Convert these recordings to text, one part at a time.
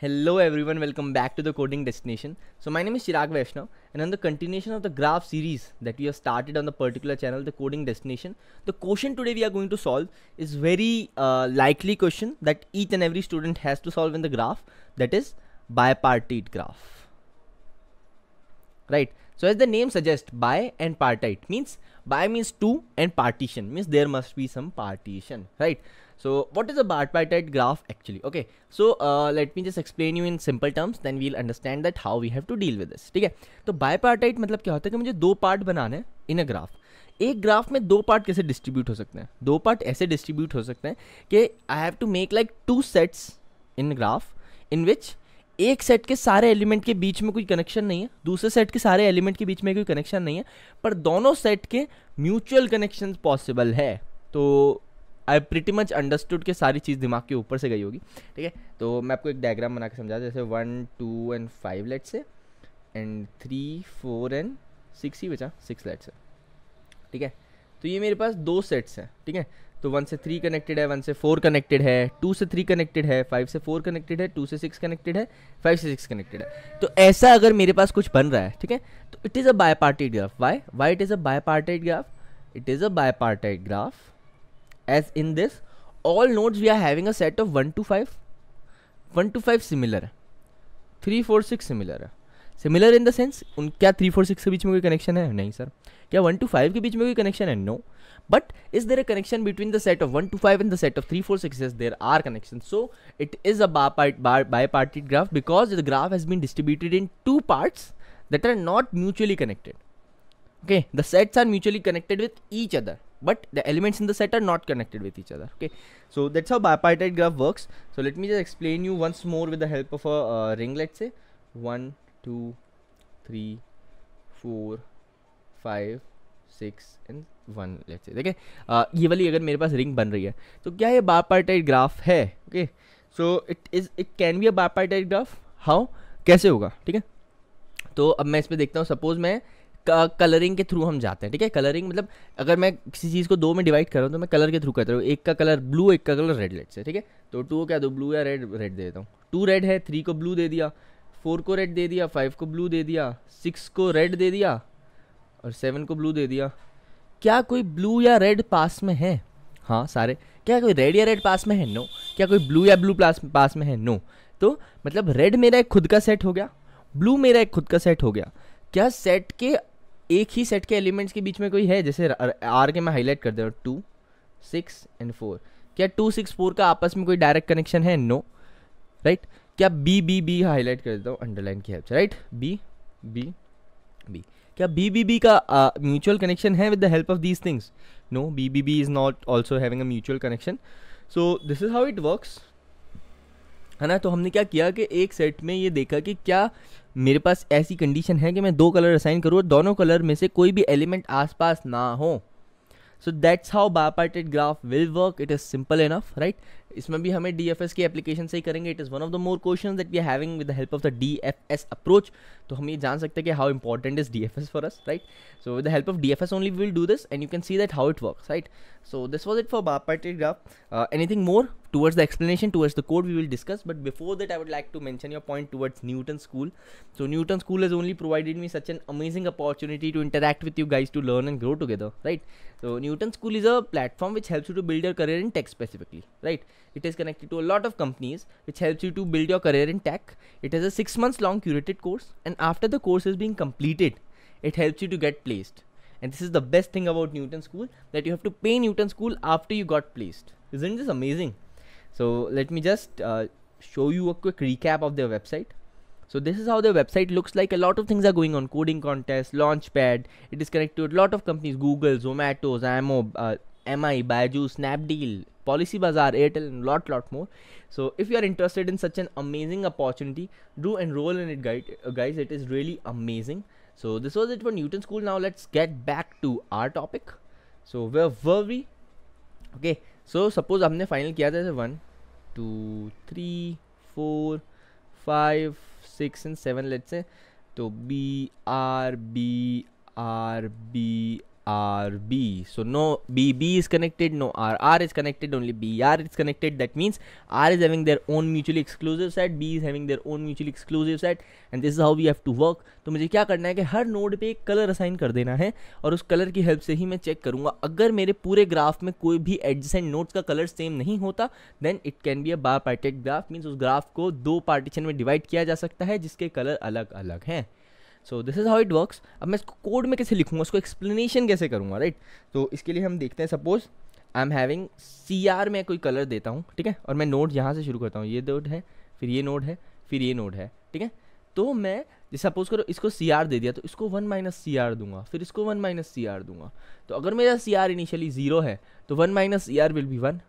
Hello everyone, welcome back to the Coding Destination. So my name is Chirag Vaishnav, and on the continuation of the graph series that we have started on the particular channel, the Coding Destination, the question today we are going to solve is very likely question that each and every student has to solve in the graph, that is bipartite graph. Right? So as the name suggests, bi and partite means bi means two and partition means there must be some partition, right? So what is a bipartite graph actually? Okay, so let me just explain you in simple terms, then we'll understand that how we have to deal with this. ठीक है, तो bipartite मतलब क्या होता है कि मुझे दो पार्ट बनाने हैं इन अ ग्राफ. एक ग्राफ में दो पार्ट कैसे डिस्ट्रीब्यूट हो सकते हैं? दो पार्ट ऐसे डिस्ट्रीब्यूट हो सकते हैं कि I have to make like two sets in graph in which एक सेट के सारे एलिमेंट के बीच में कोई कनेक्शन नहीं है, दूसरे सेट के सारे एलिमेंट के बीच में कोई कनेक्शन नहीं है, पर दोनों सेट के म्यूचुअल कनेक्शन पॉसिबल है. तो आई प्रिटी मच अंडरस्टूड कि सारी चीज़ दिमाग के ऊपर से गई होगी. ठीक है, तो मैं आपको एक डायग्राम बना के समझा, जैसे 1 2 एंड 5 लेट से, एंड 3 4 एंड 6 ही बचा, 6 लेट से. ठीक है, तो ये मेरे पास दो सेट्स हैं. ठीक है, तो 1 से 3 कनेक्टेड है, 1 से 4 कनेक्टेड है, 2 से 3 कनेक्टेड है, 5 से 4 कनेक्टेड है, 2 से 6 कनेक्टेड है, 5 से 6 कनेक्टेड है. तो ऐसा अगर मेरे पास कुछ बन रहा है, ठीक है, तो it is a बायपार्टाइट graph. Why it is a बायपार्टाइट graph? It is a बायपार्टाइट graph as in this all nodes we are having a set of 1 to 5. 1 to 5 similar है, 3 4 6 सिमिलर है. सिमिलर इन द सेंस उन क्या 3 4 6 के बीच में कोई connection है? नहीं sir. क्या 1 to 5 के बीच में कोई कनेक्शन है? No. But is there a connection between the set of 1 to 5 and the set of 3 4 6? There are connections. So it is a bipartite graph because the graph has been distributed in two parts that are not mutually connected. Okay, the sets are mutually connected with each other, but the elements in the set are not connected with each other. Okay, so that's how bipartite graph works. So let me just explain you once more with the help of a ring. Let's say 1 2 3 4 5 6 and 1. let's say देखिए ये वाली अगर मेरे पास ring बन रही है तो क्या ये bipartite ग्राफ है? Okay, so it can be a bipartite graph. How, कैसे होगा? ठीक है, तो अब मैं इसमें देखता हूँ. सपोज मैं कलरिंग के थ्रू हम जाते हैं. ठीक है, कलरिंग मतलब अगर मैं किसी चीज़ को दो में डिवाइड कर रहा हूँ तो मैं कलर के थ्रू करता हूँ. एक का कलर ब्लू, एक का कलर रेड. लेट से, ठीक है, तो 2 को क्या दो, ब्लू या रेड? रेड दे देता हूँ. 2 रेड है, 3 को ब्लू दे दिया, 4 को रेड दे दिया, 5 को ब्लू दे दिया, 6 को रेड दे दिया और 7 को ब्लू दे दिया. क्या कोई ब्लू या रेड पास में है? हाँ सारे. क्या कोई रेड या रेड पास में है? नो. क्या कोई ब्लू या ब्लू पास में है? नो. तो मतलब रेड मेरा एक खुद का सेट हो गया, ब्लू मेरा एक खुद का सेट हो गया. क्या सेट के एक ही सेट के एलिमेंट्स के बीच में कोई है? जैसे आर के मैं हाईलाइट कर दे रहा हूँ, 2 6 एंड 4. क्या 2 6 4 का आपस में कोई डायरेक्ट कनेक्शन है? नो. राइट. क्या बी बी बी हाईलाइट कर देता हूँ अंडरलाइन की हेल्प से, राइट, बी बी बी. क्या बी बी बी का म्यूचुअल कनेक्शन है with the help of these things? No, B B B is not also having a mutual connection. So this is how it works, है ना. तो हमने क्या किया कि एक सेट में ये देखा कि क्या मेरे पास ऐसी कंडीशन है कि मैं दो कलर असाइन करूँ और दोनों कलर में से कोई भी एलिमेंट आसपास ना हो. So that's how bipartite graph will work. It is simple enough, right. इसमें भी हमें डीएफएस की एप्लीकेशन से ही करेंगे. It is one of the more questions that we are having with the help of the DFS approach. तो हम ये जान सकते हैं कि how important is DFS for us, right. So with the help of DFS only we will do this and you can see that how it works, right. So this was it for bipartite graph. Anything more towards the explanation, towards the code we will discuss, but before that I would like to mention your point towards Newton School. So Newton School has only provided me such an amazing opportunity to interact with you guys to learn and grow together, right. So Newton School is a platform which helps you to build your career in tech specifically, right. It is connected to a lot of companies which helps you to build your career in tech. It is a 6 months long curated course, and after the course is being completed it helps you to get placed. And this is the best thing about Newton School, that you have to pay Newton School after you got placed. Isn't this amazing? So let me just show you a quick recap of their website. So this is how their website looks like. A lot of things are going on: coding contest, Launchpad. It is connected to a lot of companies: Google, Zomato, Zymo, MI, Byju's, Snapdeal, Policy Bazaar, Airtel, and lot more. So if you are interested in such an amazing opportunity, do enroll in it, guys. It is really amazing. So this was it for Newton School. Now let's get back to our topic. So where were we? Okay, so suppose हमने final किया था 1 2 3 4 5 6 and 7 let's say. तो B R B R B R B. So no B is connected, no R is connected, only BR is connected. That means R is having their own mutually exclusive set, B is having their own mutually exclusive set, and this is how we have to work. तो मुझे क्या करना है कि हर node पे एक colour assign कर देना है और उस कलर की हेल्प से ही मैं चेक करूंगा. अगर मेरे पूरे ग्राफ में कोई भी एडजेसेंट नोड्स का कलर सेम नहीं होता then it can be a bipartite graph. Means उस ग्राफ को दो पार्टीशन में डिवाइड किया जा सकता है जिसके कलर अलग अलग हैं. सो this is how it works. अब मैं इसको कोड में कैसे लिखूंगा, उसको एक्सप्लेनेशन कैसे करूंगा, राइट. तो इसके लिए हम देखते हैं. Suppose I am having CR में कोई कलर देता हूँ, ठीक है, और मैं नोड यहाँ से शुरू करता हूँ. ये नोड है, फिर ये नोड है, फिर ये नोड है, ठीक है. तो मैं सपोज करो इसको CR दे दिया तो इसको 1 - CR दूंगा, फिर इसको 1 - CR दूंगा. तो अगर मेरा CR इनिशियली 0 है तो 1 - CR विल बी 1.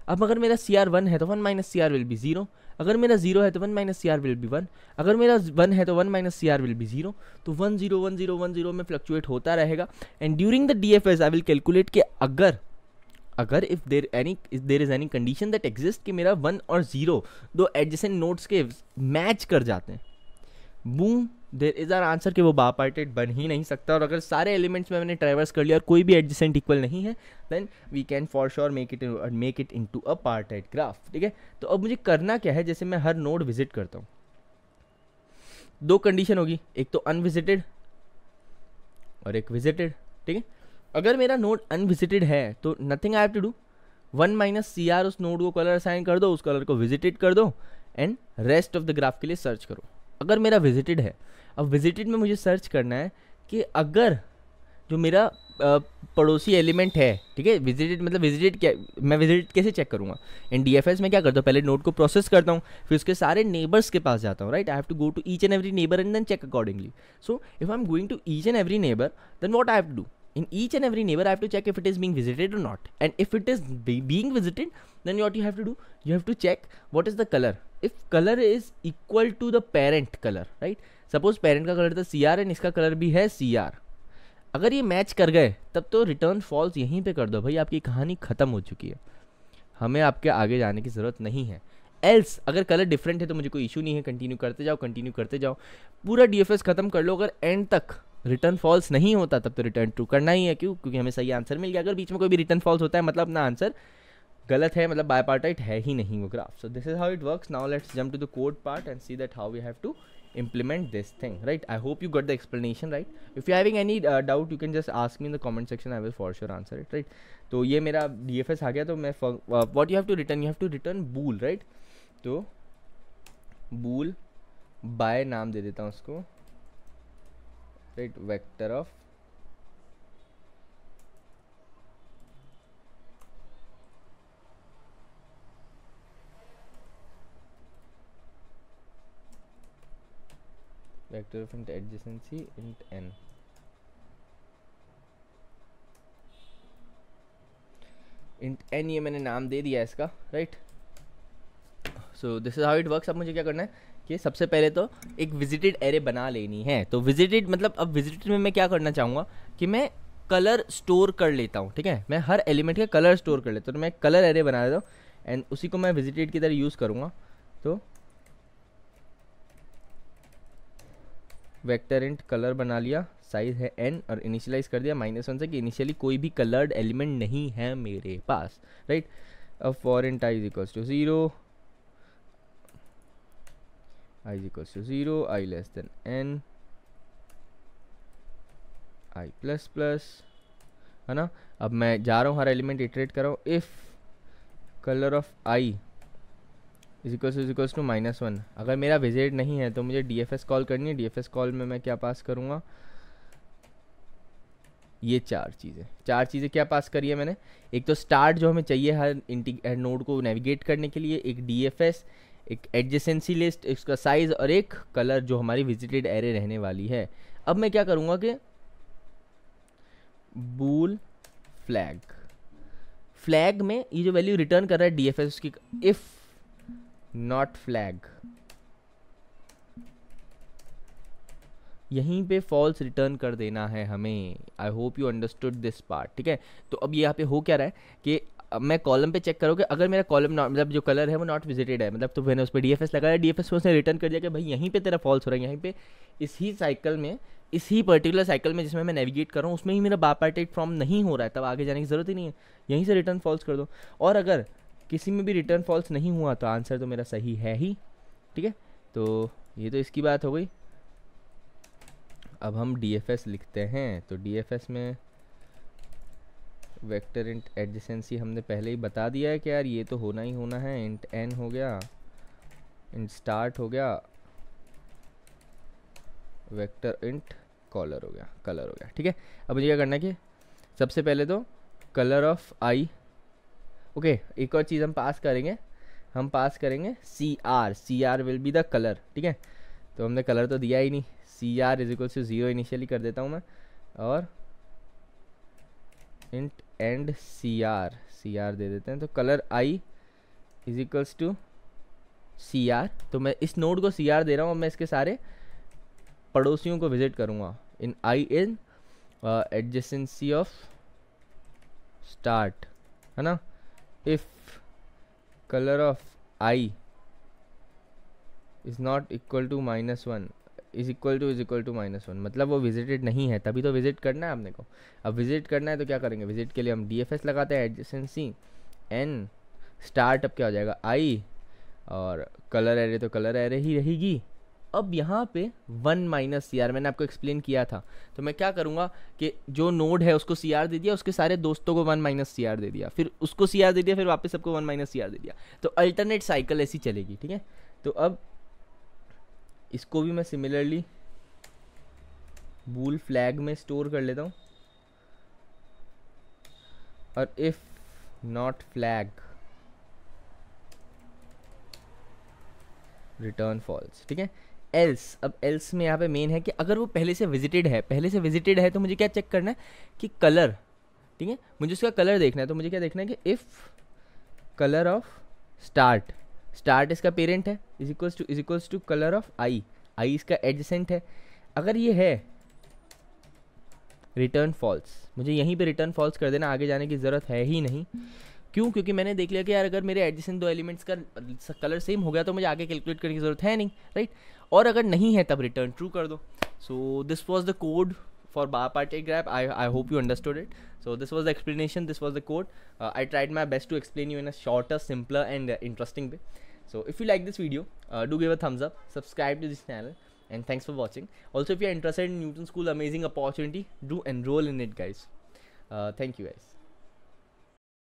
अब अगर मेरा CR 1 है तो 1 - CR विल बी 0. अगर मेरा 0 है तो 1 - CR विल बी 1. अगर मेरा 1 है तो 1 - CR विल बी 0. तो 1 0 1 0 1 0 में फ्लक्चुएट होता रहेगा. And during the DFS I will calculate कि अगर if there is any condition that exist कि मेरा 1 और 0 दो एडजेसेंट नोड्स के मैच कर जाते हैं, boom, there is our answer कि वो बाइपार्टाइट बन ही नहीं सकता. और अगर सारे एलिमेंट्स में मैंने ट्रैवर्स कर लिया और कोई भी एडजेसेंट इक्वल नहीं है then we can for sure make it into a partite graph. ठीक है. तो अब मुझे करना क्या है, जैसे मैं हर नोड विजिट करता हूँ, दो कंडीशन होगी, एक तो अनविजिटेड और एक विजिटेड. ठीक है. अगर मेरा नोड अनविजिटेड है तो nothing I have to do, 1 - CR उस नोड को कलर असाइन कर दो, उस कलर को विजिटेड कर दो and rest of the graph के लिए सर्च करो. अगर मेरा विजिटेड है, अब विजिटेड में मुझे सर्च करना है कि अगर जो मेरा पड़ोसी एलिमेंट है, ठीक है, विजिटेड मतलब विजिटेड क्या, मैं विजिट कैसे चेक करूँगा. इन DFS में क्या करता हूँ, पहले नोड को प्रोसेस करता हूँ, फिर उसके सारे नेबर्स के पास जाता हूँ, right. I have to go to each and every neighbour and then check accordingly. So if I am going to each and every neighbour then what I have to do, in each and every neighbor I have to check if it is being visited or not, and if it is being visited then what you have to do, you have to check what is the color. If color is equal to the parent color, right, suppose parent का colour था CR and इसका colour भी है CR, अगर ये match कर गए तब तो रिटर्न फॉल्स यहीं पे कर दो भाई, आपकी कहानी खत्म हो चुकी है, हमें आपके आगे जाने की ज़रूरत नहीं है. एल्स अगर कलर डिफरेंट है तो मुझे कोई इशू नहीं है, कंटिन्यू करते जाओ, पूरा DFS खत्म कर लो. अगर एंड तक रिटर्न फॉल्स नहीं होता तब तो रिटर्न ट्रू करना ही है. क्यों? क्योंकि हमें सही आंसर मिल गया. अगर बीच में कोई भी रिटर्न फॉल्स होता है मतलब अपना आंसर गलत है, मतलब बाइपार्टाइट है ही नहीं वो graph. So this is how it works. Now let's jump to the code part and see that how we have to implement this thing, right. I hope you got the explanation, right. If you're having any doubt you can just ask me in the comment section, I will for sure answer it, right. तो ये मेरा DFS आ गया. तो मैं what you have to return, you have to return bool, right. तो bool by नाम दे देता हूँ उसको, right, vector of int adjacency int n. int n ये मैंने नाम दे दिया है इसका, right. So this is how it works. अब मुझे क्या करना है कि सबसे पहले तो एक विजिटेड एरे बना लेनी है. तो विजिटेड मतलब अब विजिटेड में मैं क्या करना चाहूँगा कि मैं कलर स्टोर कर लेता हूँ. ठीक है. मैं हर एलिमेंट के कलर स्टोर कर लेता हूँ. तो मैं कलर एरे बना लेता हूँ एंड उसी को मैं विजिटेड की तरह यूज़ करूँगा. तो वेक्टर इंट कलर बना लिया, साइज है n और इनिशियलाइज कर दिया -1 से कि इनिशियली कोई भी कलर्ड एलिमेंट नहीं है मेरे पास, राइट. अब for int i equals to 0, i equals to 0, i less than n, i plus plus, है ना. अब मैं जा रहा हूँ हर एलिमेंट इटरेट कर रहा हूँ. If colour of i is equals to -1, अगर मेरा विजिट नहीं है तो मुझे DFS कॉल करनी है. DFS कॉल में मैं क्या पास करूँगा, ये चार चीज़ें क्या पास करी है मैंने. एक तो स्टार्ट जो हमें चाहिए हर नोड को नेविगेट करने के लिए, एक DFS, एक एडजेसेंसी लिस्ट, इसका साइज और एक कलर जो हमारी विजिटेड एरे रहने वाली है. अब मैं क्या करूँगा कि बूल फ्लैग में ये जो वैल्यू रिटर्न कर रहा है DFS उसकी इफ़ नॉट फ्लैग, यहीं पे फॉल्स रिटर्न कर देना है हमें. I hope you understood this part. ठीक है. तो अब यहाँ पे हो क्या रहा है कि अब मैं कॉलम पे चेक करूँगा अगर मेरा कॉलम मतलब जो कलर है वो नॉट विजिटेड है, मतलब तो मैंने उस पर DFS लगाया, DFS उसने रिटर्न कर दिया कि भाई यहीं पे तेरा फॉल्स हो रहा है. यहीं पे इसी साइकिल में इसी पर्टिकुलर साइकिल में जिसमें मैं नेविगेट कर रहा हूँ उसमें ही मेरा बायपार्टाइट फॉर्म नहीं हो रहा है, तब आगे जाने की ज़रूरत ही नहीं है, यहीं से रिटर्न फॉल्स कर दो। और अगर किसी में भी रिटर्न फॉल्स नहीं हुआ तो आंसर तो मेरा सही है ही, ठीक है। तो ये तो इसकी बात हो गई। अब हम DFS लिखते हैं, तो DFS में वेक्टर इंट एडजेसेंसी हमने पहले ही बता दिया है कि यार ये तो होना ही होना है। इंट n हो गया, इंट स्टार्ट हो गया, वेक्टर इंट कलर हो गया, ठीक है। अब मुझे क्या करना है कि सबसे पहले तो कलर ऑफ आई, ओके, एक और चीज़ हम पास करेंगे CR will be the colour, ठीक है। तो हमने कलर तो दिया ही नहीं, CR is equal to 0 initially कर देता हूँ मैं, और इंट एंड CR दे देते हैं। तो colour i is equals to CR, तो मैं इस नोड को CR दे रहा हूँ। मैं इसके सारे पड़ोसियों को विजिट करूँगा in i in adjacency of start, है ना। If colour of i is not equal to -1 is equal to -1, मतलब वो विजिटेड नहीं है, तभी तो विजिट करना है आपने को। अब विजिट करना है तो क्या करेंगे, विजिट के लिए हम DFS लगाते हैं, एडजेसेंसी n, स्टार्ट अब क्या हो जाएगा आई, और कलर एरे तो कलर एरे ही रहेगी। अब यहाँ पे 1 - CR मैंने आपको एक्सप्लेन किया था, तो मैं क्या करूँगा कि जो नोड है उसको CR दे दिया, उसके सारे दोस्तों को 1 - CR दे दिया, फिर उसको CR दे दिया, फिर वापस सबको 1 - CR दे दिया। तो अल्टरनेट साइकिल ऐसी चलेगी, ठीक है। तो अब इसको भी मैं सिमिलरली बूल फ्लैग में स्टोर कर लेता हूँ, और if not flag return false, ठीक है। एल्स, अब एल्स में यहाँ पे मेन है कि अगर वो पहले से विजिटेड है तो मुझे क्या चेक करना है कि कलर, ठीक है, मुझे उसका कलर देखना है। तो मुझे क्या देखना है कि इफ़ कलर ऑफ स्टार्ट इसका पेरेंट है, is equals to colour of i इसका एडजेसेंट है। अगर ये है रिटर्न फॉल्स, मुझे यहीं पे रिटर्न फॉल्स कर देना, आगे जाने की ज़रूरत है ही नहीं। क्यों? क्योंकि मैंने देख लिया कि यार अगर मेरे एडजेसेंट 2 एलिमेंट्स का कलर सेम हो गया तो मुझे आगे कैलकुलेट करने की ज़रूरत है नहीं, राइट। और अगर नहीं है तब रिटर्न ट्रू कर दो। So this was the code for bipartite graph. I hope you understood it. So this was the explanation, this was the code. I tried my best to explain you in a shorter, simpler and interesting way. So if you like this video, do give a thumbs up, subscribe to this channel, and thanks for watching. Also, if you are interested in Newton School, amazing opportunity, do enroll in it, guys. Thank you, guys.